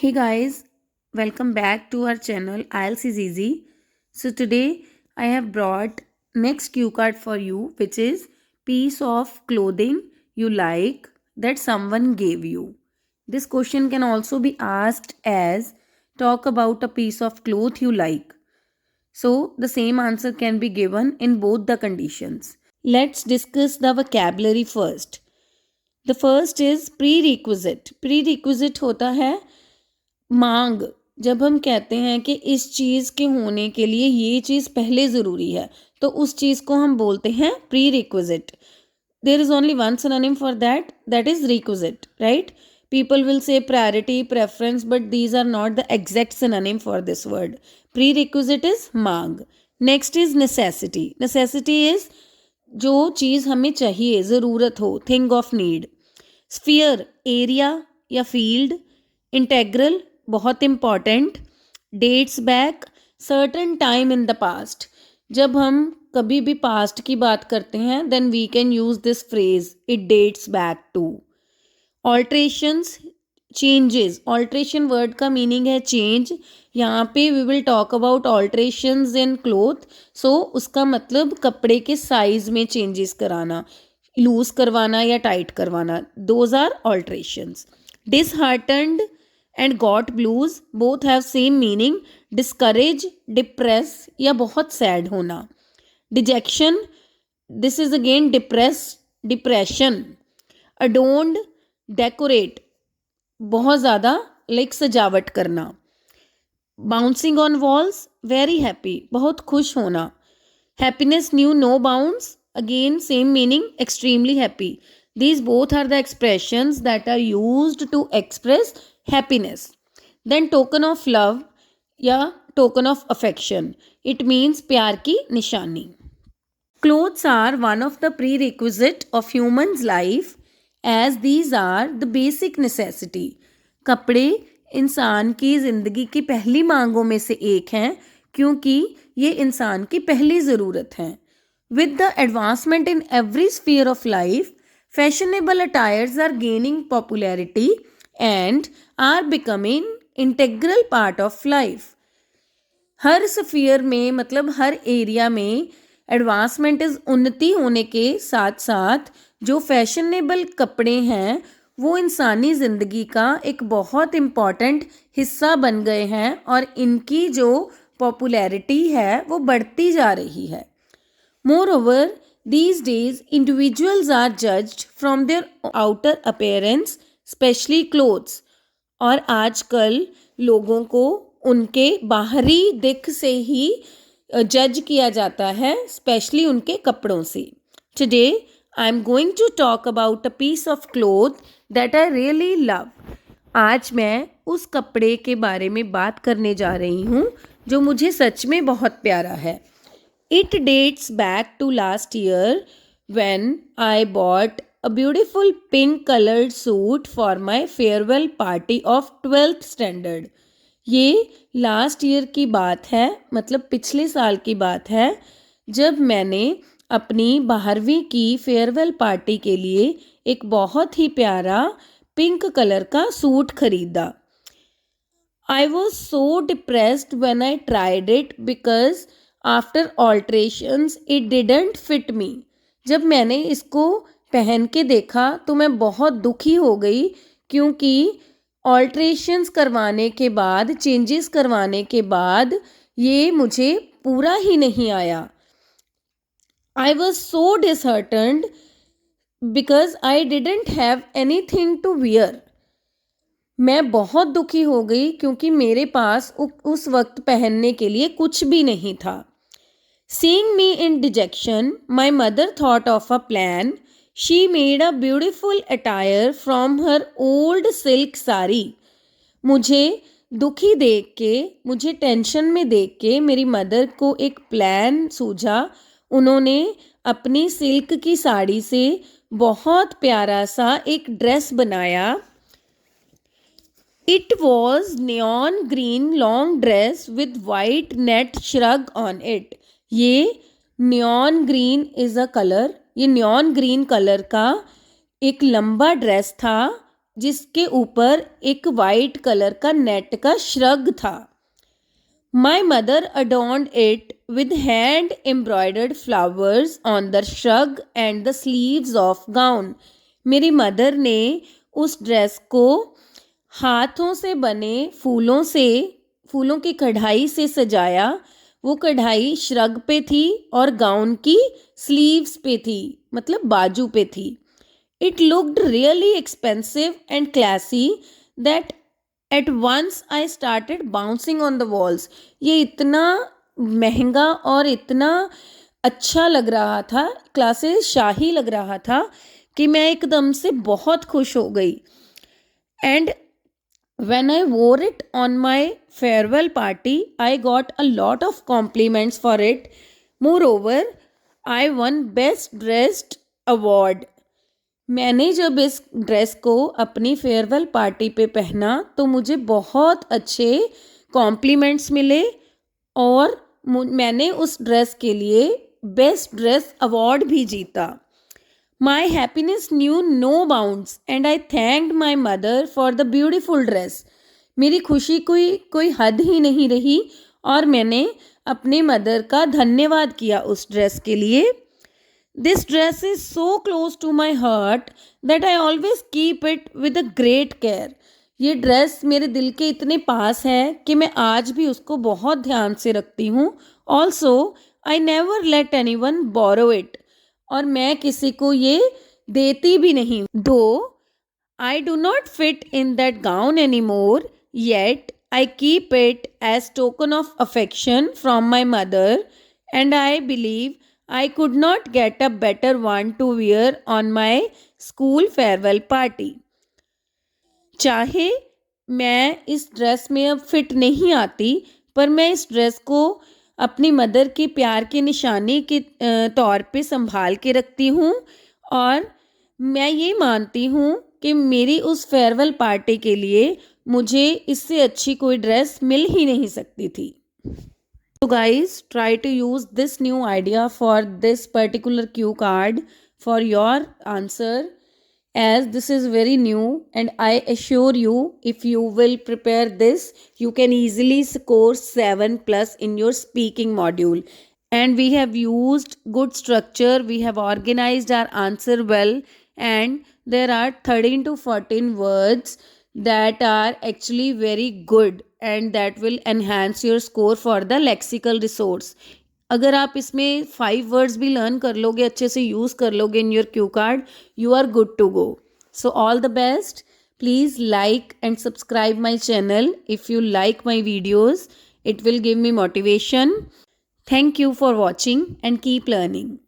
Hey guys, welcome back to our channel IELTS is Easy. So today I have brought next cue card for you, which is piece of clothing you like that someone gave you. This question can also be asked as talk about a piece of cloth you like. So the same answer can be given in both the conditions. Let's discuss the vocabulary first. The first is prerequisite. Prerequisite होता है मांग। जब हम कहते हैं कि इस चीज़ के होने के लिए ये चीज़ पहले ज़रूरी है, तो उस चीज़ को हम बोलते हैं pre requisite. There is only one synonym for that, that is requisite, right? People will say priority, preference, but these are not the exact synonym for this word. Prerequisite is मांग. Next is necessity. Necessity is जो चीज़ हमें चाहिए, ज़रूरत हो, thing of need. Sphere, area या field. Integral, बहुत important. Dates back, certain time in the past. जब हम कभी भी पास्ट की बात करते हैं then we can use this phrase, it dates back to. Alterations, changes. Alteration word का मीनिंग है चेंज. यहाँ पे we will talk about alterations in cloth. So उसका मतलब कपड़े के साइज में चेंजेस कराना, लूज करवाना या टाइट करवाना. Those are alterations. Disheartened and got blues both have same meaning. Discourage, depress या बहुत सैड होना. Dejection, this is again depression. Adorned, decorate, बहुत ज़्यादा लाइक सजावट करना. Bouncing on walls, very happy, बहुत खुश होना. Happiness knew no bounds, again same meaning, extremely happy. These both are the expressions that are used to express happiness. Then token of love या token of affection. It means प्यार की निशानी. Clothes are one of the prerequisite of human's life as these are the basic necessity. कपड़े इंसान की ज़िंदगी की पहली मांगों में से एक हैं क्योंकि ये इंसान की पहली ज़रूरत हैं. With the advancement in every sphere of life, fashionable attires are gaining popularity and are becoming integral part of life. Her sphere में मतलब हर एरिया में एडवांसमेंट इज उन्नति होने के साथ साथ जो फैशनेबल कपड़े हैं वो इंसानी ज़िंदगी का एक बहुत इम्पॉर्टेंट हिस्सा बन गए हैं और इनकी जो पॉपुलैरिटी है वो बढ़ती जा रही है. Moreover, these days individuals are judged from their outer appearance, especially clothes. और आजकल लोगों को उनके बाहरी दिख से ही जज किया जाता है, स्पेशली उनके कपड़ों से. Today, I am going to talk about a piece of cloth that I really love. आज मैं उस कपड़े के बारे में बात करने जा रही हूँ जो मुझे सच में बहुत प्यारा है. It dates back to last year when I bought a beautiful pink colored suit for my farewell party of 12th standard. ये लास्ट ईयर की बात है, मतलब पिछले साल की बात है जब मैंने अपनी 12वीं की फेयरवेल पार्टी के लिए एक बहुत ही प्यारा पिंक कलर का सूट खरीदा. I was so depressed when I tried it because after alterations it didn't fit me. जब मैंने इसको पहन के देखा तो मैं बहुत दुखी हो गई क्योंकि ऑल्ट्रेशंस करवाने के बाद, चेंजेस करवाने के बाद ये मुझे पूरा ही नहीं आया. I was so disheartened because I didn't have anything to wear. मैं बहुत दुखी हो गई क्योंकि मेरे पास उस वक्त पहनने के लिए कुछ भी नहीं था. Seeing me in dejection, my mother thought of a plan. She made a beautiful attire from her old silk sari. मुझे दुखी देख के, मुझे टेंशन में देख के मेरी मदर को एक प्लान सूझा. उन्होंने अपनी सिल्क की साड़ी से बहुत प्यारा सा एक ड्रेस बनाया. It was neon green long dress with white net shrug on it. ये neon green is a colour, ये न्योन ग्रीन कलर का एक लंबा ड्रेस था जिसके ऊपर एक वाइट कलर का नेट का श्रग था. My mother adorned it with hand embroidered flowers on the shrug and the sleeves of gown. मेरी मदर ने उस ड्रेस को हाथों से बने फूलों की कढ़ाई से सजाया. वो कढ़ाई श्रग पे थी और गाउन की स्लीव्स पे थी, मतलब बाजू पे थी. It looked really expensive and classy that at once I started bouncing on the walls. ये इतना महंगा और इतना अच्छा लग रहा था, क्लासेस शाही लग रहा था कि मैं एकदम से बहुत खुश हो गई. And when I wore it on my farewell party, I got a lot of compliments for it. Moreover, I won Best Dressed award. मैंने जब इस ड्रेस को अपनी फेयरवेल पार्टी पे पहना तो मुझे बहुत अच्छे कॉम्प्लीमेंट्स मिले और मैंने उस ड्रेस के लिए बेस्ट ड्रेस अवार्ड भी जीता. My happiness knew no bounds and I thanked my mother for the beautiful dress. मेरी खुशी कोई हद ही नहीं रही और मैंने अपने मदर का धन्यवाद किया उस ड्रेस के लिए. This dress is so close to my heart that I always keep it with a great care. ये ड्रेस मेरे दिल के इतने पास है कि मैं आज भी उसको बहुत ध्यान से रखती हूँ. Also, I never let anyone borrow it. और मैं किसी को ये देती भी नहीं. Though I do not fit in that gown anymore, yet I keep it as token of affection from my mother, and I believe I could not get a better one to wear on my school farewell party. चाहे मैं इस dress में अब fit नहीं आती, पर मैं इस ड्रेस को अपनी मदर के प्यार की निशानी के तौर पे संभाल के रखती हूँ और मैं ये मानती हूँ कि मेरी उस फेयरवेल पार्टी के लिए मुझे इससे अच्छी कोई ड्रेस मिल ही नहीं सकती थी. So guys, try to use this new idea for this particular cue card for your answer, as this is very new, and I assure you if you will prepare this, you can easily score 7+ in your speaking module. And we have used good structure, we have organized our answer well, and there are 13 to 14 words that are actually very good and that will enhance your score for the lexical resource. अगर आप इसमें 5 words भी learn कर लोगे, अच्छे से use कर लोगे in your Q card, you are good to go. So all the best. Please like and subscribe my channel if you like my videos. It will give me motivation. Thank you for watching and keep learning.